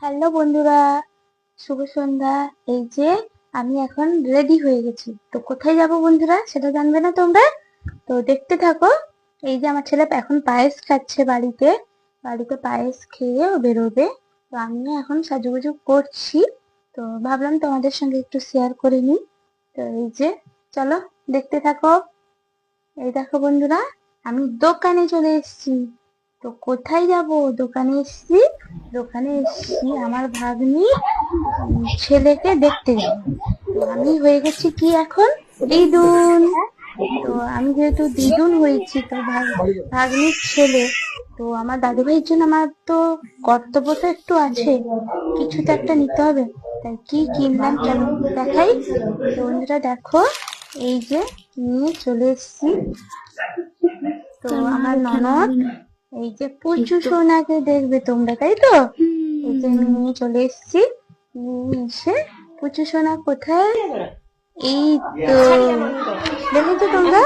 Hello বন্ধুরা, শুভ সন্ধ্যা। এই যে আমি এখন রেডি হয়ে গেছি। তো কোথায় যাব বন্ধুরা সেটা জানবে না তোমরা? তো দেখতে থাকো। এই যে আমার ছেলে এখন পায়েস খাচ্ছে বাড়িতে। বাড়িতে পায়েস খেয়ে ও বেরোবে। তো আমিও এখন সাজুগুজু করছি। তো ভাবলাম তোমাদের সঙ্গে একটু শেয়ার করে নিই। তো এই যে চলো দেখতে থাকো। এই দেখো বন্ধুরা, আমি দোকানে চলে এসেছি। তো কোথায় যাব? দোকানে এসেছি আমার ভাগ্নি ছেলেকে দেখতে যাব। তো আমি হয়ে গেছি কি এখন দিদুন। তো আমি যেহেতু দিদুন হয়েছি, তো ভাগ্নির ছেলে, তো আমার দাদু ভাইয়ের জন্য আমার তো কর্তব্য তো একটু আছে, কিছু তো একটা নিতে হবে। তাই কি কিনলাম চলো দেখাই। তো বন্ধুরা দেখো, এই যে নিয়ে চলে এসেছি। তো আমার ননদ এই যে পুচু সোনাকে দেখবে তোমরা, তাই তো? এই যে আমি নিয়ে চলে এসেছি। নিয়ে এসে পুচু সোনা কোথায়? এই তো দেখেছো তোমরা?